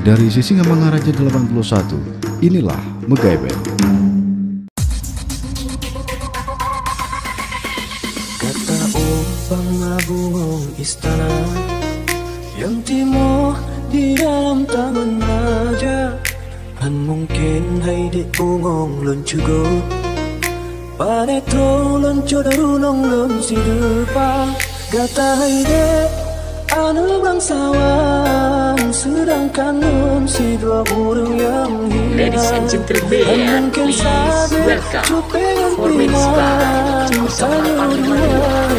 Dari Sisingamangaraja 81, inilah MeGaibet. Kata umpama bungong istana yang timo di dalam taman raja, kan mungkin hai di bungong luncugo panetro lunco darunong lun si depan. Kata hai de anu bangsawan, sedangkan lun si dua burung yang hilang. Ladies and gentlemen, please welcome for Miss Ba, Sama Panggilan,